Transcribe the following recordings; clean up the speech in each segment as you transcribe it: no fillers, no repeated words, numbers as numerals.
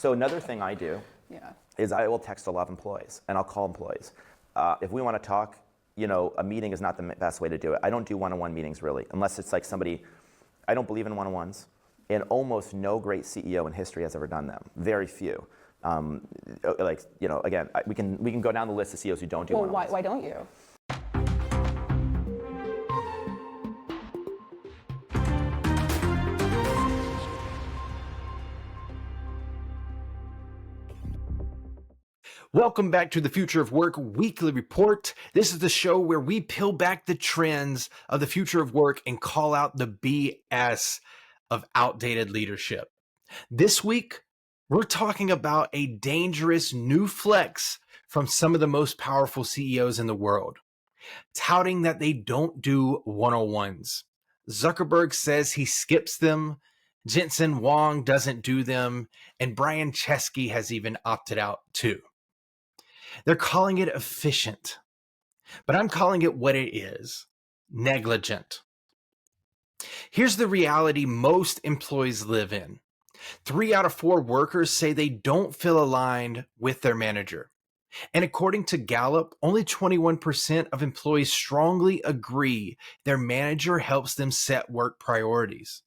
So another thing I do Yeah. is I will text a lot of employees and I'll call employees. If we want to talk, a meeting is not the best way to do it. I don't do one-on-one meetings really, unless it's like somebody, I don't believe in one-on-ones, and almost no great CEO in history has ever done them. Very few. Again, we can go down the list of CEOs who don't do Well, one-on-ones. why don't you? Welcome back to the Future of Work Weekly Report. This is the show where we peel back the trends of the future of work and call out the BS of outdated leadership. This week, we're talking about a dangerous new flex from some of the most powerful CEOs in the world, touting that they don't do one-on-ones. Zuckerberg says he skips them, Jensen Huang doesn't do them, and Brian Chesky has even opted out too. They're calling it efficient, but I'm calling it what it is: negligent. Here's the reality most employees live in. 3 out of 4 workers say they don't feel aligned with their manager. And according to Gallup, only 21% of employees strongly agree their manager helps them set work priorities.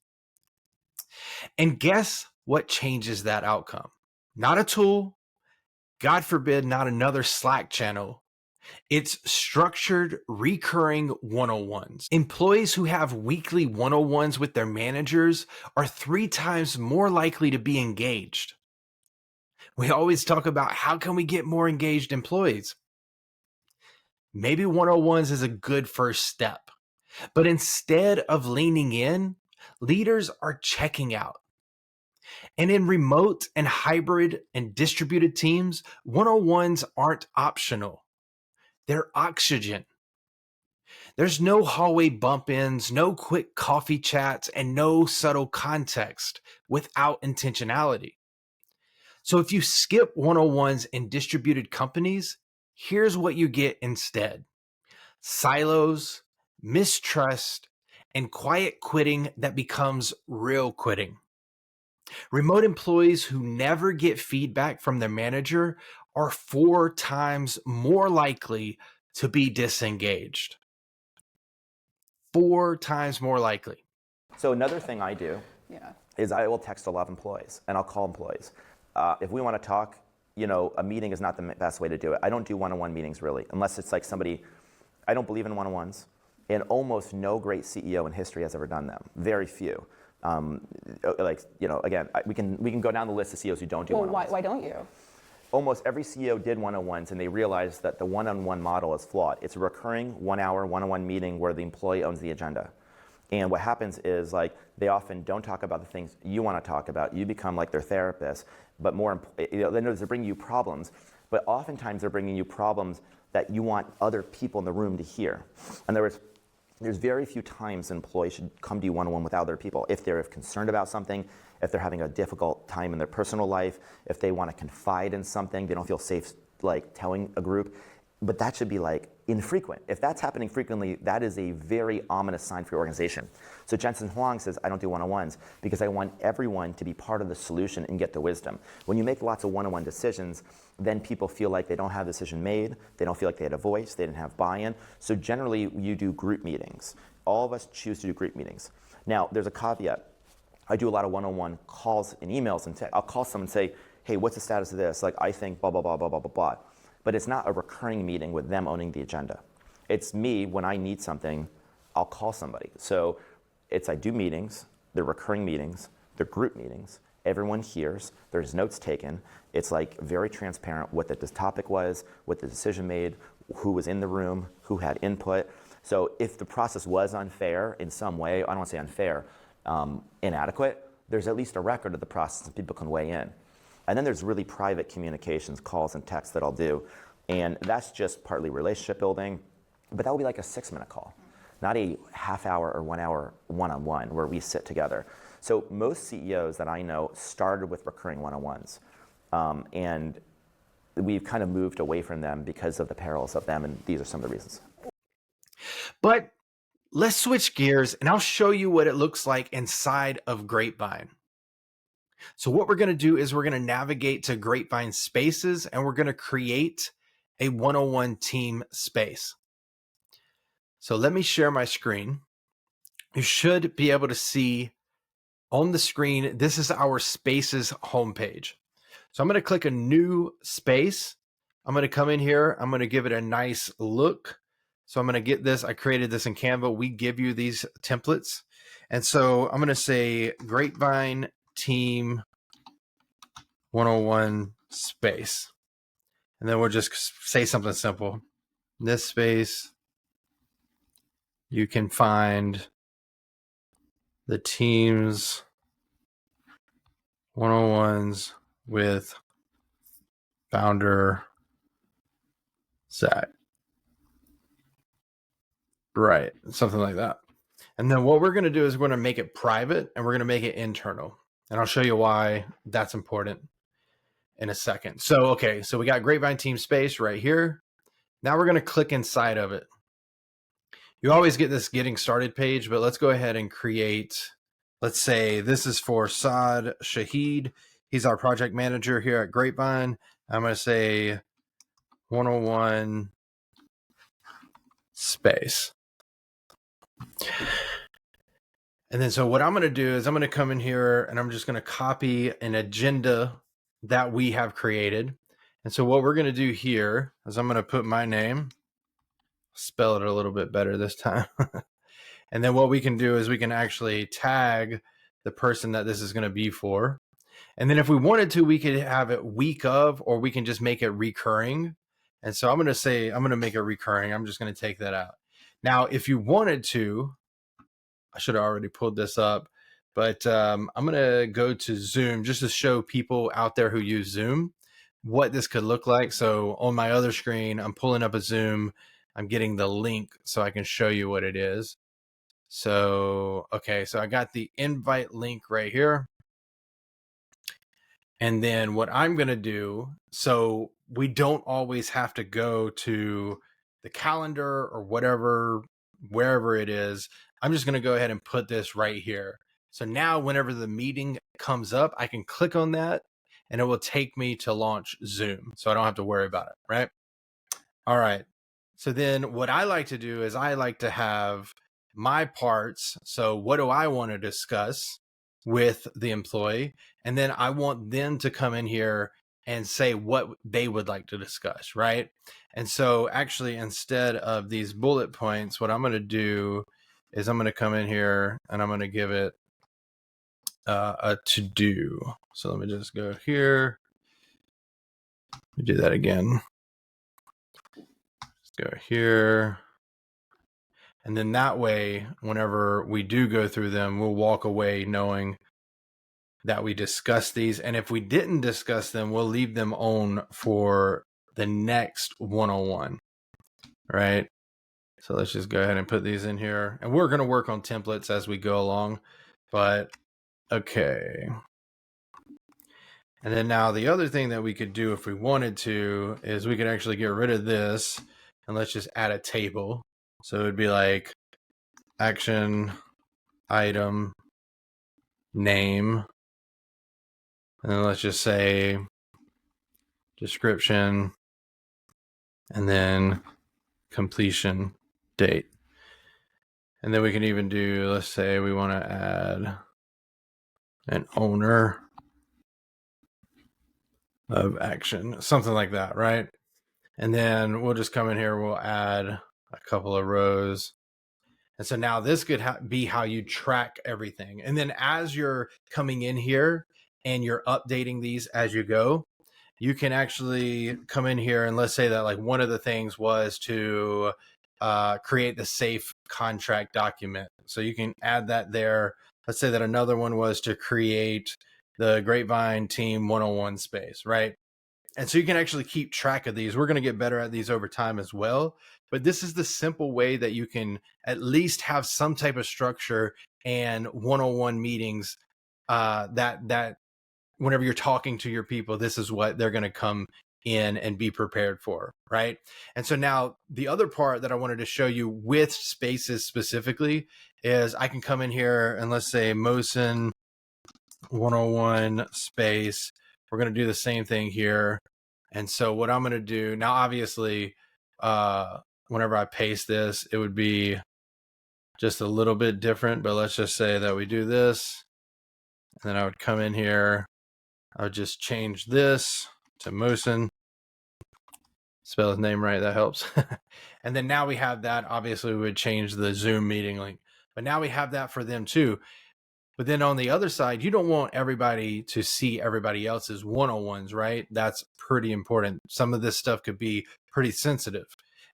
And guess what changes that outcome? Not a tool, God forbid, not another Slack channel. It's structured, recurring one-on-ones. Employees who have weekly one-on-ones with their managers are 3 times more likely to be engaged. We always talk about how can we get more engaged employees? Maybe one-on-ones is a good first step, but instead of leaning in, leaders are checking out. And in remote and hybrid and distributed teams, one-on-ones aren't optional. They're oxygen. There's no hallway bump-ins, no quick coffee chats, and no subtle context without intentionality. So if you skip one-on-ones in distributed companies, here's what you get instead: silos, mistrust, and quiet quitting that becomes real quitting. Remote employees who never get feedback from their manager are 4 times more likely to be disengaged. 4 times more likely. So another thing I do Yeah. is I will text a lot of employees and I'll call employees. If we want to talk, a meeting is not the best way to do it. I don't do one-on-one meetings really, unless it's like somebody, I don't believe in one-on-ones, and almost no great CEO in history has ever done them. Very few. Again, we can go down the list of CEOs who don't do Well, one-on-ones. why don't you? Almost every CEO did one-on-ones and they realized that the one-on-one model is flawed. It's a recurring 1-hour one-on-one meeting where the employee owns the agenda. And what happens is they often don't talk about the things you want to talk about. You become like their therapist, but they're bringing you problems. But oftentimes they're bringing you problems that you want other people in the room to hear. In other words, there's very few times an employee should come to you one-on-one with other people. If they're concerned about something, if they're having a difficult time in their personal life, if they want to confide in something, they don't feel safe telling a group. But that should be infrequent. If that's happening frequently, that is a very ominous sign for your organization. So Jensen Huang says, I don't do one-on-ones because I want everyone to be part of the solution and get the wisdom. When you make lots of one-on-one decisions, then people feel like they don't have a decision made, they don't feel like they had a voice, they didn't have buy-in. So generally, you do group meetings. All of us choose to do group meetings. Now, there's a caveat. I do a lot of one-on-one calls and emails, and I'll call someone and say, hey, what's the status of this? I think blah, blah, blah, blah, blah, blah, blah. But it's not a recurring meeting with them owning the agenda. It's me, when I need something, I'll call somebody. So I do meetings, they're recurring meetings, they're group meetings, everyone hears, there's notes taken. It's very transparent what the topic was, what the decision made, who was in the room, who had input. So if the process was unfair in some way, I don't want to say unfair, inadequate, there's at least a record of the process and people can weigh in. And then there's really private communications, calls and texts that I'll do. And that's just partly relationship building, but that will be like a 6-minute call, not a half-hour or 1-hour one-on-one where we sit together. So most CEOs that I know started with recurring one-on-ones. And we've kind of moved away from them because of the perils of them, and these are some of the reasons. But let's switch gears and I'll show you what it looks like inside of Grapevine. So what we're going to do is we're going to navigate to Grapevine Spaces, and we're going to create a 101 team space. So let me share my screen. You should be able to see on the screen, this is our Spaces homepage. So I'm going to click a new space. I'm going to come in here. I'm going to give it a nice look. So I'm going to get this. I created this in Canva. We give you these templates. And so I'm going to say Grapevine Team 101 space. And then we'll just say something simple. In this space, you can find the team's 101s with founder Zach. Right, something like that. And then what we're going to do is we're going to make it private and we're going to make it internal. And I'll show you why that's important in a second. So, okay, so we got Grapevine Team Space right here. Now we're going to click inside of it. You always get this getting started page, but let's go ahead and create, let's say this is for Saad Shahid. He's our project manager here at Grapevine. I'm going to say 101 space. And then so what I'm going to do is I'm going to come in here and I'm just going to copy an agenda that we have created. And so what we're going to do here is I'm going to put my name, spell it a little bit better this time. And then what we can do is we can actually tag the person that this is going to be for. And then if we wanted to, we could have it week of, or we can just make it recurring. And so I'm going to say, I'm going to make it recurring. I'm just going to take that out. Now, if you wanted to, I should have already pulled this up, but I'm going to go to Zoom just to show people out there who use Zoom what this could look like. So on my other screen, I'm pulling up a Zoom. I'm getting the link so I can show you what it is. So, okay, so I got the invite link right here. And then what I'm going to do, so we don't always have to go to the calendar or whatever, wherever it is. I'm just going to go ahead and put this right here. So now whenever the meeting comes up, I can click on that and it will take me to launch Zoom. So I don't have to worry about it, right? All right. So then what I like to do is I like to have my parts. So what do I want to discuss with the employee? And then I want them to come in here and say what they would like to discuss, right? And so actually, instead of these bullet points, what I'm going to do is I'm going to come in here and I'm going to give it a to-do. So let me just go here. Let me do that again. Let's go here. And then that way, whenever we do go through them, we'll walk away knowing that we discussed these. And if we didn't discuss them, we'll leave them on for the next 101, right? So let's just go ahead and put these in here. And we're going to work on templates as we go along. But, okay. And then now the other thing that we could do if we wanted to is we could actually get rid of this. And let's just add a table. So it would be like action item name. And then let's just say description and then completion date. And then we can even do, let's say we want to add an owner of action, something like that, right? And then we'll just come in here, we'll add a couple of rows. And so now this could be how you track everything. And then as you're coming in here and you're updating these as you go, you can actually come in here and let's say that like one of the things was to create the safe contract document. So you can add that there. Let's say that another one was to create the Grapevine Team 101 space, right? And so you can actually keep track of these. We're going to get better at these over time as well. But this is the simple way that you can at least have some type of structure and one-on-one meetings that whenever you're talking to your people, this is what they're going to come in and be prepared for, right? And so now the other part that I wanted to show you with spaces specifically is I can come in here and let's say Mohsen 101 space. We're going to do the same thing here. And so what I'm going to do now, obviously, whenever I paste this, it would be just a little bit different, but let's just say that we do this. And then I would come in here. I would just change this to Moosin. Spell his name right, that helps. And then now we have that. Obviously, we would change the Zoom meeting link, but now we have that for them too. But then on the other side, you don't want everybody to see everybody else's one-on-ones, right? That's pretty important. Some of this stuff could be pretty sensitive.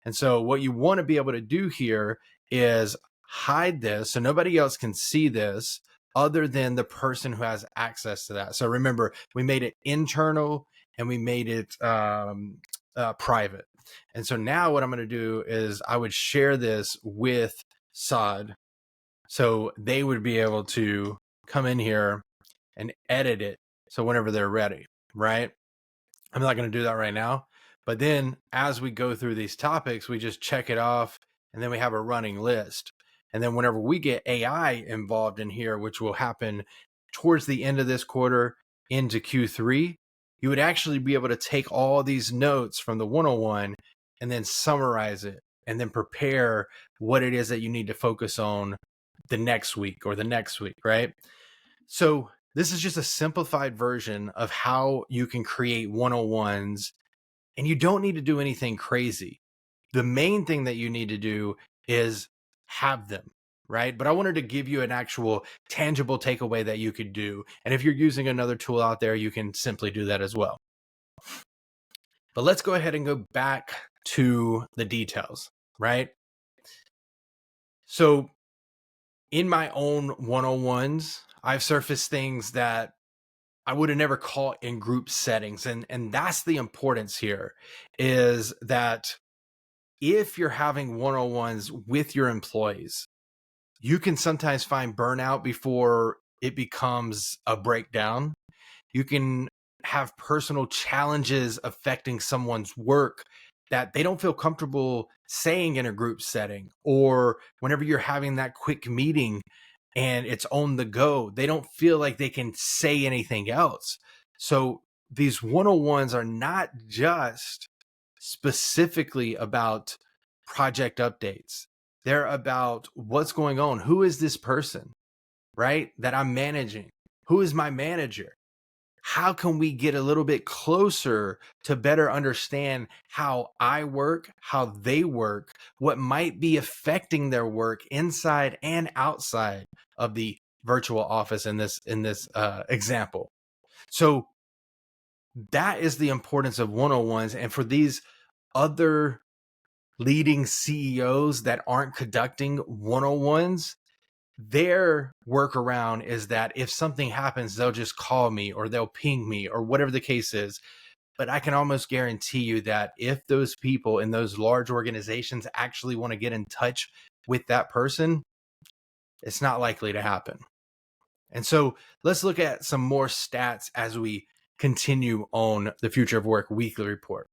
And so what you want to be able to do here is hide this so nobody else can see this other than the person who has access to that. So remember, we made it internal and we made it private. And so now what I'm going to do is I would share this with Saad. So they would be able to come in here and edit it. So whenever they're ready, right? I'm not going to do that right now. But then as we go through these topics, we just check it off and then we have a running list. And then whenever we get AI involved in here, which will happen towards the end of this quarter into Q3, you would actually be able to take all these notes from the 101 and then summarize it and then prepare what it is that you need to focus on the next week or the next week, right? So this is just a simplified version of how you can create 101s, and you don't need to do anything crazy. The main thing that you need to do is have them, right? But I wanted to give you an actual tangible takeaway that you could do. And if you're using another tool out there, you can simply do that as well. But let's go ahead and go back to the details, right? So in my own 101s, I've surfaced things that I would have never caught in group settings. And that's the importance here, is that if you're having 101s with your employees, you can sometimes find burnout before it becomes a breakdown. You can have personal challenges affecting someone's work that they don't feel comfortable saying in a group setting, or whenever you're having that quick meeting and it's on the go, they don't feel like they can say anything else. So these 101s are not just specifically about project updates. They're about what's going on. Who is this person, right, that I'm managing? Who is my manager? How can we get a little bit closer to better understand how I work, how they work, what might be affecting their work inside and outside of the virtual office in this example? So that is the importance of 101s. And for these other leading CEOs that aren't conducting 101s, their workaround is that if something happens, they'll just call me or they'll ping me or whatever the case is. But I can almost guarantee you that if those people in those large organizations actually want to get in touch with that person, it's not likely to happen. And so let's look at some more stats as we continue on the Future of Work weekly report.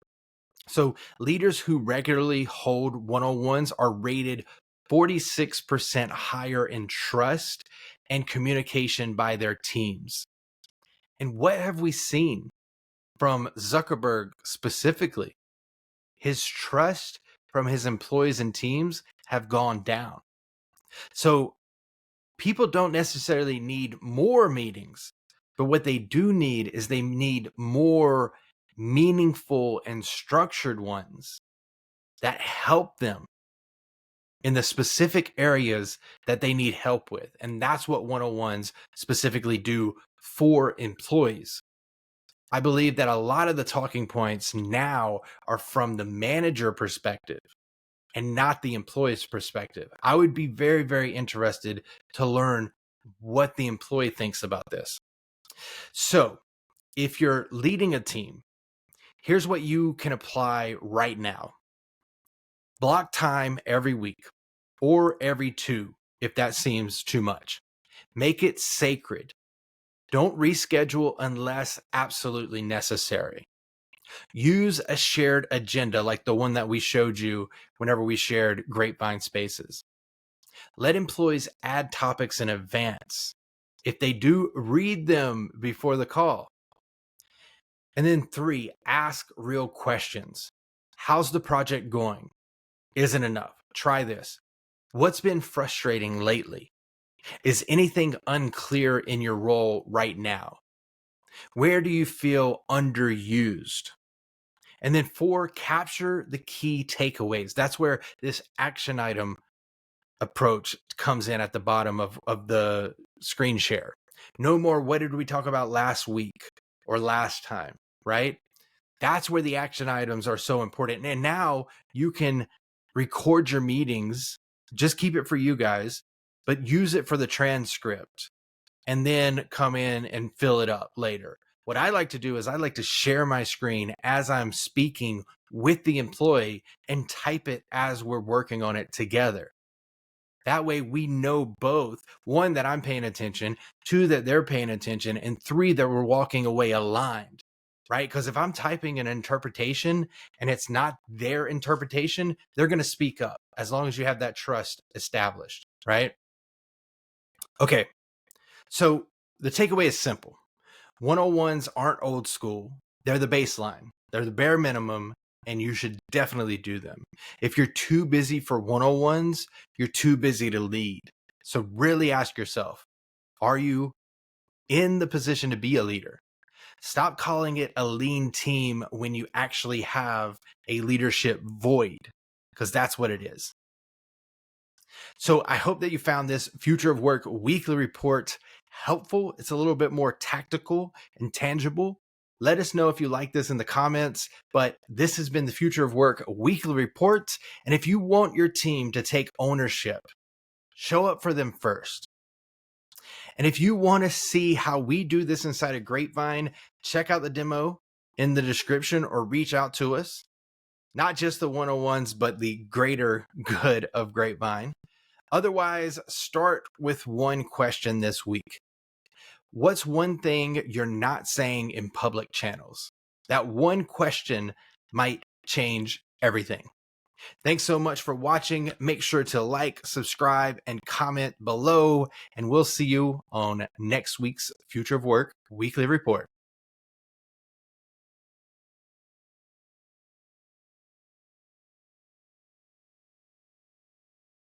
So leaders who regularly hold 101s are rated 46% higher in trust and communication by their teams. And what have we seen from Zuckerberg specifically? His trust from his employees and teams have gone down. So people don't necessarily need more meetings, but what they do need is they need more meaningful and structured ones that help them in the specific areas that they need help with. And that's what 101s specifically do for employees. I believe that a lot of the talking points now are from the manager perspective and not the employee's perspective. I would be very, very interested to learn what the employee thinks about this. So if you're leading a team, here's what you can apply right now. Block time every week or every 2 if that seems too much. Make it sacred. Don't reschedule unless absolutely necessary. Use a shared agenda like the one that we showed you whenever we shared Grapevine spaces. Let employees add topics in advance. If they do, read them before the call. And then 3, ask real questions. How's the project going? Isn't enough. Try this. What's been frustrating lately? Is anything unclear in your role right now? Where do you feel underused? And then 4, capture the key takeaways. That's where this action item approach comes in at the bottom of the screen share. No more, what did we talk about last week or last time, right? That's where the action items are so important. And now you can record your meetings, just keep it for you guys, but use it for the transcript and then come in and fill it up later. What I like to do is I like to share my screen as I'm speaking with the employee and type it as we're working on it together. That way we know both, 1, that I'm paying attention, 2, that they're paying attention, and 3, that we're walking away aligned, right? Because if I'm typing an interpretation and it's not their interpretation, they're going to speak up as long as you have that trust established, right? Okay, so the takeaway is simple. 101s aren't old school. They're the baseline. They're the bare minimum, and you should definitely do them. If you're too busy for 101s, you're too busy to lead. So really ask yourself, are you in the position to be a leader? Stop calling it a lean team when you actually have a leadership void, because that's what it is. So I hope that you found this Future of Work weekly report helpful. It's a little bit more tactical and tangible. Let us know if you like this in the comments, but this has been the Future of Work weekly report. And if you want your team to take ownership, show up for them first. And if you want to see how we do this inside of Grapevine, check out the demo in the description or reach out to us. Not just the 101s, but the greater good of Grapevine. Otherwise, start with one question this week. What's one thing you're not saying in public channels? That one question might change everything. Thanks so much for watching. Make sure to like, subscribe, and comment below, and we'll see you on next week's Future of Work Weekly Report.